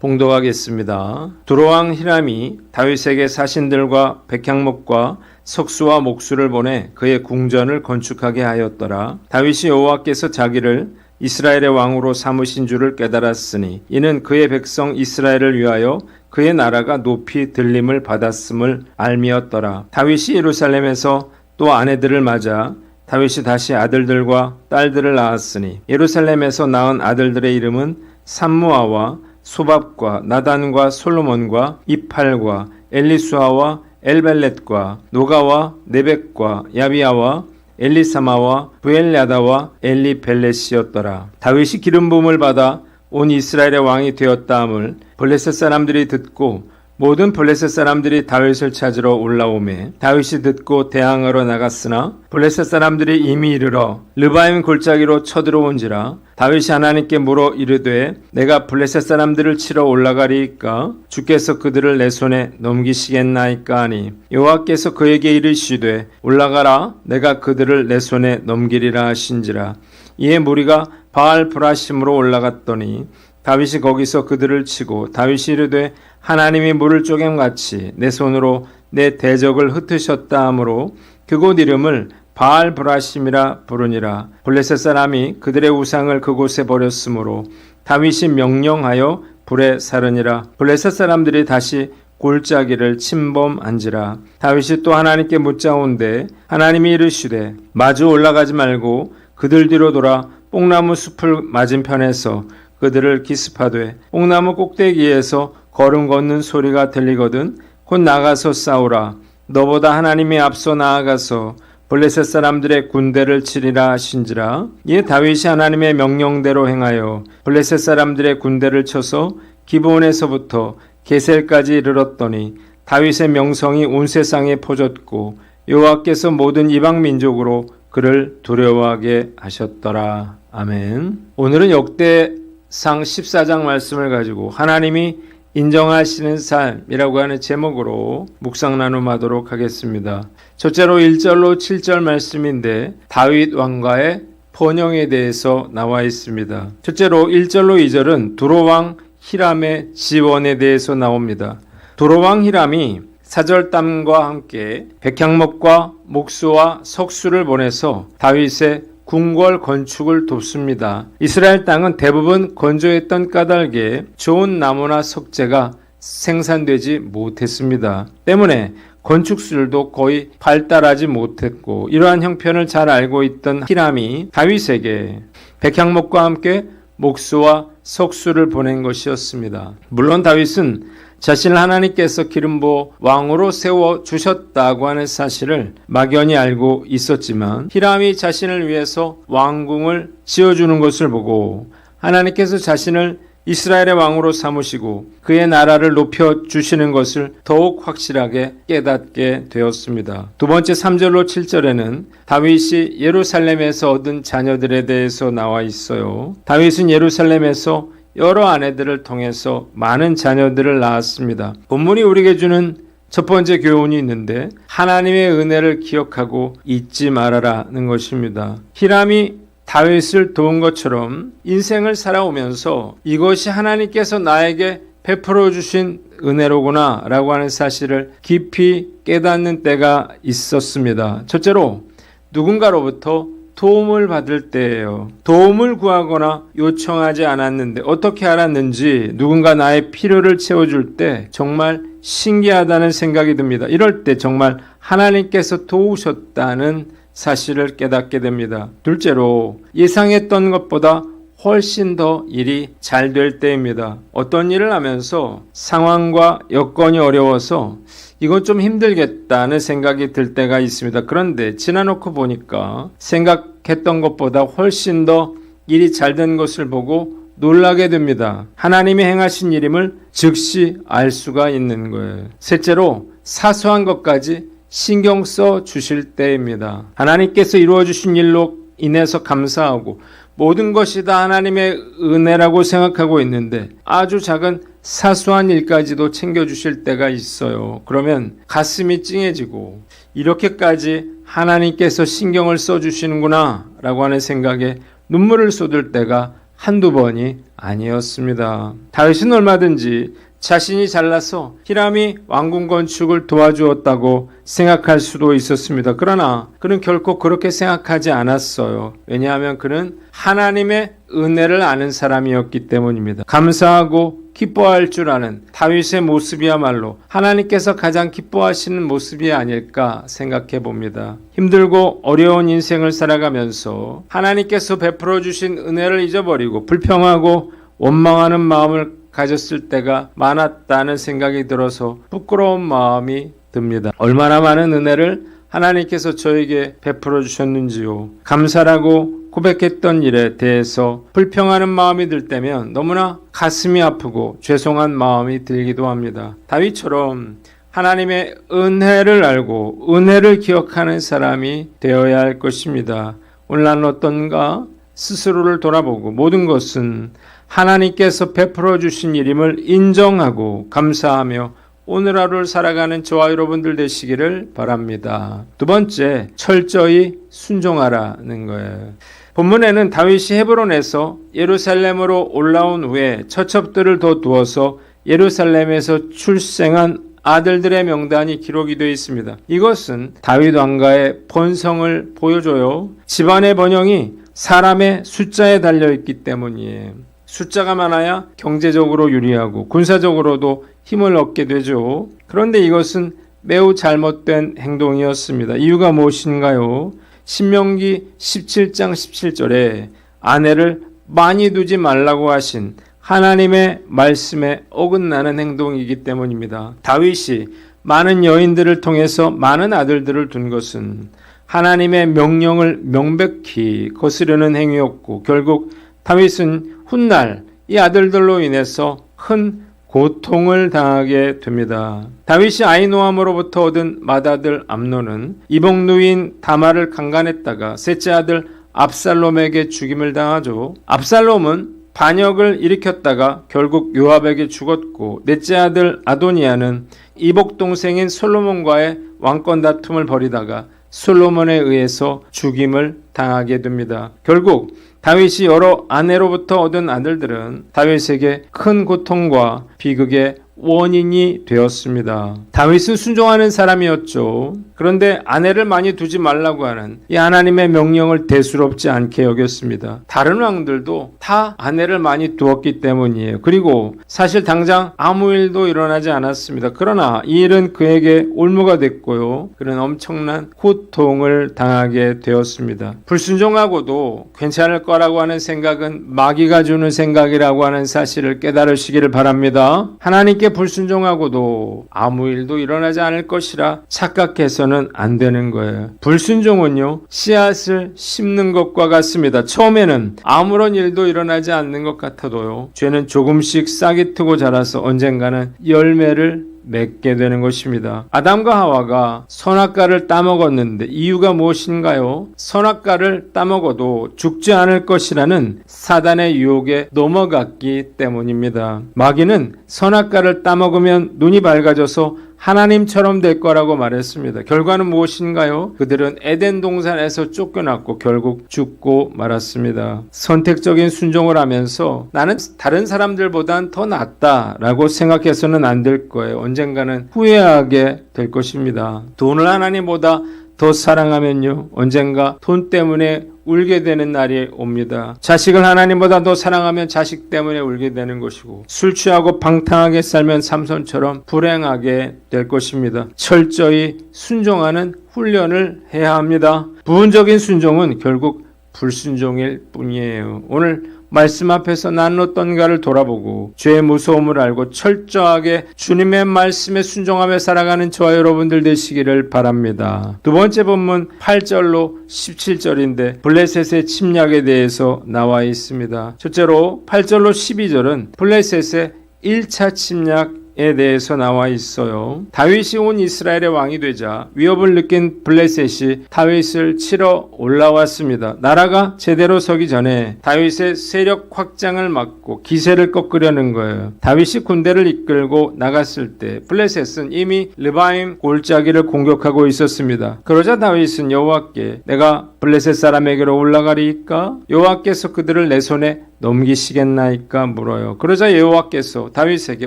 봉독하겠습니다. 두로왕 히람이 다윗에게 사신들과 백향목과 석수와 목수를 보내 그의 궁전을 건축하게 하였더라. 다윗이 여호와께서 자기를 이스라엘의 왕으로 삼으신 줄을 깨달았으니 이는 그의 백성 이스라엘을 위하여 그의 나라가 높이 들림을 받았음을 알미었더라. 다윗이 예루살렘에서 또 아내들을 맞아 다윗이 다시 아들들과 딸들을 낳았으니 예루살렘에서 낳은 아들들의 이름은 삼무아와 소밥과 나단과 솔로몬과 이팔과 엘리수아와 엘벨렛과 노가와 네벡과 야비아와 엘리사마와 부엘야다와 엘리벨렛이었더라. 다윗이 기름 부음을 받아 온 이스라엘의 왕이 되었다함을 블레셋 사람들이 듣고 모든 블레셋 사람들이 다윗을 찾으러 올라오매 다윗이 듣고 대항하러 나갔으나 블레셋 사람들이 이미 이르러 르바임 골짜기로 쳐들어온지라. 다윗이 하나님께 물어 이르되 내가 블레셋 사람들을 치러 올라가리이까 주께서 그들을 내 손에 넘기시겠나이까 하니 여호와께서 그에게 이르시되 올라가라 내가 그들을 내 손에 넘기리라 하신지라. 이에 무리가 바알 브라심으로 올라갔더니 다윗이 거기서 그들을 치고 다윗이 이르되 하나님이 물을 쪼갰같이 내 손으로 내 대적을 흩으셨다 하므로 그곳 이름을 바알 브라심이라 부르니라. 블레셋 사람이 그들의 우상을 그곳에 버렸으므로 다윗이 명령하여 불에 사르니라. 블레셋 사람들이 다시 골짜기를 침범한지라. 다윗이 또 하나님께 묻자온데 하나님이 이르시되 마주 올라가지 말고 그들 뒤로 돌아 뽕나무 숲을 맞은편에서 그들을 기습하되 뽕나무 꼭대기에서 걸음 걷는 소리가 들리거든 곧 나가서 싸우라. 너보다 하나님이 앞서 나아가서 블레셋 사람들의 군대를 치리라 하신지라. 이에 다윗이 하나님의 명령대로 행하여 블레셋 사람들의 군대를 쳐서 기브온에서부터 게셀까지 이르렀더니 다윗의 명성이 온 세상에 퍼졌고 여호와께서 모든 이방 민족으로 그를 두려워하게 하셨더라. 아멘. 오늘은 역대상 14장 말씀을 가지고 하나님이 인정하시는 삶이라고 하는 제목으로 묵상 나눔하도록 하겠습니다. 첫째로 1절로 7절 말씀인데 다윗 왕가의 번영에 대해서 나와 있습니다. 첫째로 1절로 2절은 두로왕 히람의 지원에 대해서 나옵니다. 두로왕 히람이 사절단과 함께 백향목과 목수와 석수를 보내서 다윗의 궁궐 건축을 돕습니다. 이스라엘 땅은 대부분 건조했던 까닭에 좋은 나무나 석재가 생산되지 못했습니다. 때문에 건축술도 거의 발달하지 못했고 이러한 형편을 잘 알고 있던 히람이 다윗에게 백향목과 함께 목수와 석수를 보낸 것이었습니다. 물론 다윗은 자신을 하나님께서 기름 부어 왕으로 세워주셨다고 하는 사실을 막연히 알고 있었지만 히람이 자신을 위해서 왕궁을 지어주는 것을 보고 하나님께서 자신을 이스라엘의 왕으로 삼으시고 그의 나라를 높여주시는 것을 더욱 확실하게 깨닫게 되었습니다. 두 번째 3절로 7절에는 다윗이 예루살렘에서 얻은 자녀들에 대해서 나와 있어요. 다윗은 예루살렘에서 여러 아내들을 통해서 많은 자녀들을 낳았습니다. 본문이 우리에게 주는 첫 번째 교훈이 있는데 하나님의 은혜를 기억하고 잊지 말아라는 것입니다. 히람이 다윗을 도운 것처럼 인생을 살아오면서 이것이 하나님께서 나에게 베풀어 주신 은혜로구나 라고 하는 사실을 깊이 깨닫는 때가 있었습니다. 첫째로 누군가로부터 도움을 받을 때예요. 도움을 구하거나 요청하지 않았는데 어떻게 알았는지 누군가 나의 필요를 채워줄 때 정말 신기하다는 생각이 듭니다. 이럴 때 정말 하나님께서 도우셨다는 사실을 깨닫게 됩니다. 둘째로 예상했던 것보다 훨씬 더 일이 잘 될 때입니다. 어떤 일을 하면서 상황과 여건이 어려워서 이건 좀 힘들겠다는 생각이 들 때가 있습니다. 그런데 지나놓고 보니까 생각했던 것보다 훨씬 더 일이 잘 된 것을 보고 놀라게 됩니다. 하나님이 행하신 일임을 즉시 알 수가 있는 거예요. 셋째로 사소한 것까지 신경 써 주실 때입니다. 하나님께서 이루어 주신 일로 인해서 감사하고 모든 것이 다 하나님의 은혜라고 생각하고 있는데 아주 작은 사소한 일까지도 챙겨주실 때가 있어요. 그러면 가슴이 찡해지고 이렇게까지 하나님께서 신경을 써주시는구나 라고 하는 생각에 눈물을 쏟을 때가 한두 번이 아니었습니다. 다윗은 얼마든지 자신이 잘나서 히람이 왕궁 건축을 도와주었다고 생각할 수도 있었습니다. 그러나 그는 결코 그렇게 생각하지 않았어요. 왜냐하면 그는 하나님의 은혜를 아는 사람이었기 때문입니다. 감사하고 기뻐할 줄 아는 다윗의 모습이야말로 하나님께서 가장 기뻐하시는 모습이 아닐까 생각해 봅니다. 힘들고 어려운 인생을 살아가면서 하나님께서 베풀어 주신 은혜를 잊어버리고 불평하고 원망하는 마음을 가졌을 때가 많았다는 생각이 들어서 부끄러운 마음이 듭니다. 얼마나 많은 은혜를 하나님께서 저에게 베풀어 주셨는지요. 감사라고 고백했던 일에 대해서 불평하는 마음이 들 때면 너무나 가슴이 아프고 죄송한 마음이 들기도 합니다. 다윗처럼 하나님의 은혜를 알고 은혜를 기억하는 사람이 되어야 할 것입니다. 오늘 나는 어떤가 스스로를 돌아보고 모든 것은 하나님께서 베풀어 주신 일임을 인정하고 감사하며 오늘 하루를 살아가는 저와 여러분들 되시기를 바랍니다. 두 번째, 철저히 순종하라는 거예요. 본문에는 다윗이 헤브론에서 예루살렘으로 올라온 후에 처첩들을 더 두어서 예루살렘에서 출생한 아들들의 명단이 기록이 되어 있습니다. 이것은 다윗 왕가의 본성을 보여줘요. 집안의 번영이 사람의 숫자에 달려있기 때문이에요. 숫자가 많아야 경제적으로 유리하고 군사적으로도 힘을 얻게 되죠. 그런데 이것은 매우 잘못된 행동이었습니다. 이유가 무엇인가요? 신명기 17장 17절에 아내를 많이 두지 말라고 하신 하나님의 말씀에 어긋나는 행동이기 때문입니다. 다윗이 많은 여인들을 통해서 많은 아들들을 둔 것은 하나님의 명령을 명백히 거스르는 행위였고 결국 다윗은 훗날 이 아들들로 인해서 큰 고통을 당하게 됩니다. 다윗이 아히노함으로부터 얻은 맏아들 암논은 이복누이인 다말을 강간했다가 셋째 아들 압살롬에게 죽임을 당하죠. 압살롬은 반역을 일으켰다가 결국 요압에게 죽었고 넷째 아들 아도니아는 이복 동생인 솔로몬과의 왕권 다툼을 벌이다가 솔로몬에 의해서 죽임을 당하게 됩니다. 결국 다윗이 여러 아내로부터 얻은 아들들은 다윗에게 큰 고통과 비극의 원인이 되었습니다. 다윗은 순종하는 사람이었죠. 그런데 아내를 많이 두지 말라고 하는 이 하나님의 명령을 대수롭지 않게 여겼습니다. 다른 왕들도 다 아내를 많이 두었기 때문이에요. 그리고 사실 당장 아무 일도 일어나지 않았습니다. 그러나 이 일은 그에게 올무가 됐고요. 그는 엄청난 고통을 당하게 되었습니다. 불순종하고도 괜찮을 거라고 하는 생각은 마귀가 주는 생각이라고 하는 사실을 깨달으시기를 바랍니다. 하나님께 불순종하고도 아무 일도 일어나지 않을 것이라 착각해서는 안 되는 거예요. 불순종은요, 씨앗을 심는 것과 같습니다. 처음에는 아무런 일도 일어나지 않는 것 같아도요, 죄는 조금씩 싹이 트고 자라서 언젠가는 열매를 맺게 되는 것입니다. 아담과 하와가 선악과를 따먹었는데 이유가 무엇인가요? 선악과를 따먹어도 죽지 않을 것이라는 사단의 유혹에 넘어갔기 때문입니다. 마귀는 선악과를 따먹으면 눈이 밝아져서 하나님처럼 될 거라고 말했습니다. 결과는 무엇인가요? 그들은 에덴 동산에서 쫓겨났고 결국 죽고 말았습니다. 선택적인 순종을 하면서 나는 다른 사람들보단 더 낫다라고 생각해서는 안 될 거예요. 언젠가는 후회하게 될 것입니다. 돈을 하나님보다 더 사랑하면요, 언젠가 돈 때문에 울게 되는 날이 옵니다. 자식을 하나님보다 더 사랑하면 자식 때문에 울게 되는 것이고, 술 취하고 방탕하게 살면 삼손처럼 불행하게 될 것입니다. 철저히 순종하는 훈련을 해야 합니다. 부분적인 순종은 결국 불순종일 뿐이에요. 오늘 말씀 앞에서 나는 어떤가를 돌아보고 죄의 무서움을 알고 철저하게 주님의 말씀에 순종하며 살아가는 저와 여러분들 되시기를 바랍니다. 두 번째 본문 8절로 17절인데 블레셋의 침략에 대해서 나와 있습니다. 첫째로 8절로 12절은 블레셋의 1차 침략 에 대해서 나와 있어요. 다윗이 온 이스라엘의 왕이 되자 위협을 느낀 블레셋이 다윗을 치러 올라왔습니다. 나라가 제대로 서기 전에 다윗의 세력 확장을 막고 기세를 꺾으려는 거예요. 다윗이 군대를 이끌고 나갔을 때 블레셋은 이미 르바임 골짜기를 공격하고 있었습니다. 그러자 다윗은 여호와께 내가 블레셋 사람에게로 올라가리이까? 여호와께서 그들을 내 손에 넘기시겠나이까 물어요. 그러자 여호와께서 다윗에게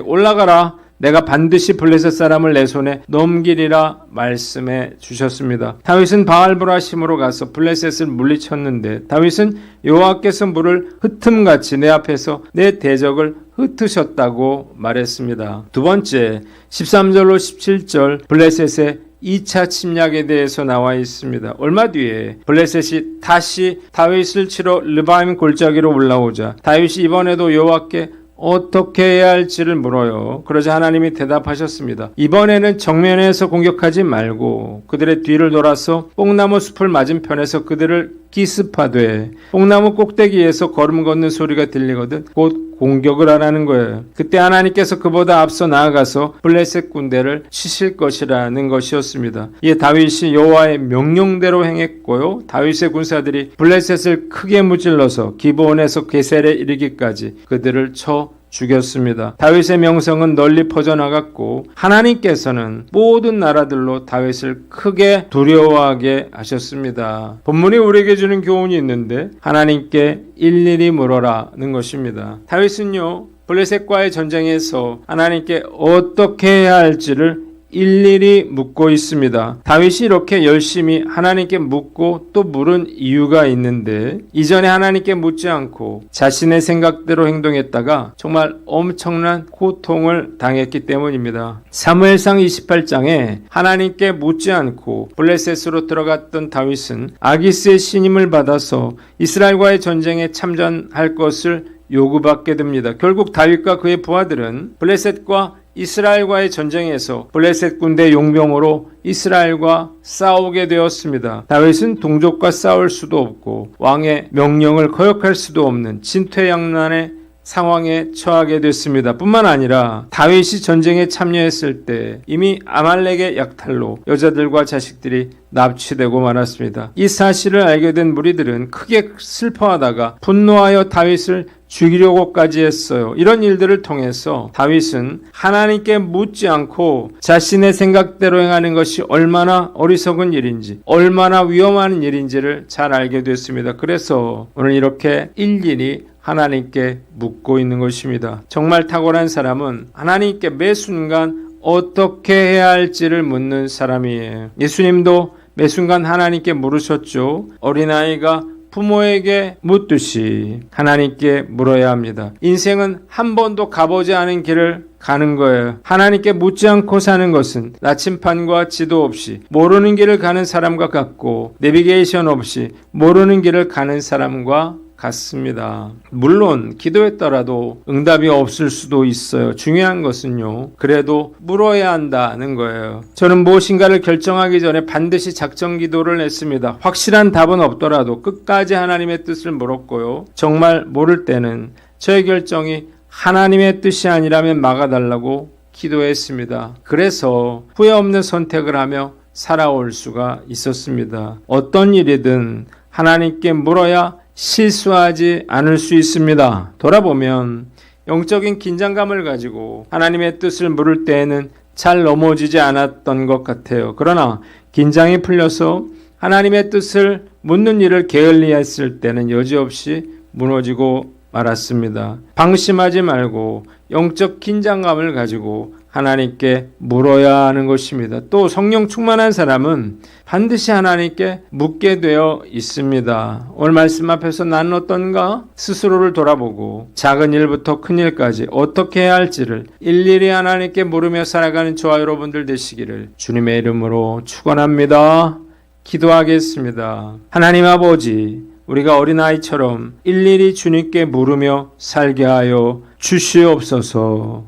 올라가라. 내가 반드시 블레셋 사람을 내 손에 넘기리라 말씀해 주셨습니다. 다윗은 바알브라심으로 가서 블레셋을 물리쳤는데 다윗은 여호와께서 물을 흩음같이 내 앞에서 내 대적을 흩으셨다고 말했습니다. 두 번째, 13절로 17절 블레셋의 2차 침략에 대해서 나와 있습니다. 얼마 뒤에 블레셋이 다시 다윗을 치러 르바임 골짜기로 올라오자 다윗이 이번에도 여호와께 어떻게 해야 할지를 물어요. 그러자 하나님이 대답하셨습니다. 이번에는 정면에서 공격하지 말고 그들의 뒤를 돌아서 뽕나무 숲을 맞은편에서 그들을 기습하되 뽕나무 꼭대기에서 걸음 걷는 소리가 들리거든 곧 공격을 하라는 거예요. 그때 하나님께서 그보다 앞서 나아가서 블레셋 군대를 치실 것이라는 것이었습니다. 이에 다윗이 여호와의 명령대로 행했고요. 다윗의 군사들이 블레셋을 크게 무찔러서 기브온에서 게셀에 이르기까지 그들을 쳐 죽였습니다. 다윗의 명성은 널리 퍼져나갔고 하나님께서는 모든 나라들로 다윗을 크게 두려워하게 하셨습니다. 본문이 우리에게 주는 교훈이 있는데 하나님께 일일이 물어라는 것입니다. 다윗은요 블레셋과의 전쟁에서 하나님께 어떻게 해야 할지를 일일이 묻고 있습니다. 다윗이 이렇게 열심히 하나님께 묻고 또 물은 이유가 있는데 이전에 하나님께 묻지 않고 자신의 생각대로 행동했다가 정말 엄청난 고통을 당했기 때문입니다. 사무엘상 28장에 하나님께 묻지 않고 블레셋으로 들어갔던 다윗은 아기스의 신임을 받아서 이스라엘과의 전쟁에 참전할 것을 요구받게 됩니다. 결국 다윗과 그의 부하들은 블레셋과 이스라엘과의 전쟁에서 블레셋 군대 용병으로 이스라엘과 싸우게 되었습니다. 다윗은 동족과 싸울 수도 없고 왕의 명령을 거역할 수도 없는 진퇴양난의 상황에 처하게 됐습니다. 뿐만 아니라 다윗이 전쟁에 참여했을 때 이미 아말렉의 약탈로 여자들과 자식들이 납치되고 말았습니다. 이 사실을 알게 된 무리들은 크게 슬퍼하다가 분노하여 다윗을 죽이려고까지 했어요. 이런 일들을 통해서 다윗은 하나님께 묻지 않고 자신의 생각대로 행하는 것이 얼마나 어리석은 일인지, 얼마나 위험한 일인지를 잘 알게 됐습니다. 그래서 오늘 이렇게 일일이 하나님께 묻고 있는 것입니다. 정말 탁월한 사람은 하나님께 매 순간 어떻게 해야 할지를 묻는 사람이에요. 예수님도 매 순간 하나님께 물으셨죠. 어린아이가 부모에게 묻듯이 하나님께 물어야 합니다. 인생은 한 번도 가보지 않은 길을 가는 거예요. 하나님께 묻지 않고 사는 것은 나침판과 지도 없이 모르는 길을 가는 사람과 같고 내비게이션 없이 모르는 길을 가는 사람과 같습니다. 물론 기도했더라도 응답이 없을 수도 있어요. 중요한 것은요. 그래도 물어야 한다는 거예요. 저는 무엇인가를 결정하기 전에 반드시 작정 기도를 했습니다. 확실한 답은 없더라도 끝까지 하나님의 뜻을 물었고요. 정말 모를 때는 저의 결정이 하나님의 뜻이 아니라면 막아달라고 기도했습니다. 그래서 후회 없는 선택을 하며 살아올 수가 있었습니다. 어떤 일이든 하나님께 물어야 실수하지 않을 수 있습니다. 돌아보면 영적인 긴장감을 가지고 하나님의 뜻을 물을 때에는 잘 넘어지지 않았던 것 같아요. 그러나 긴장이 풀려서 하나님의 뜻을 묻는 일을 게을리했을 때는 여지없이 무너지고 말았습니다. 방심하지 말고 영적 긴장감을 가지고 하나님께 물어야 하는 것입니다. 또 성령 충만한 사람은 반드시 하나님께 묻게 되어 있습니다. 오늘 말씀 앞에서 나는 어떤가? 스스로를 돌아보고 작은 일부터 큰 일까지 어떻게 해야 할지를 일일이 하나님께 물으며 살아가는 저와 여러분들 되시기를 주님의 이름으로 축원합니다. 기도하겠습니다. 하나님 아버지, 우리가 어린아이처럼 일일이 주님께 물으며 살게 하여 주시옵소서.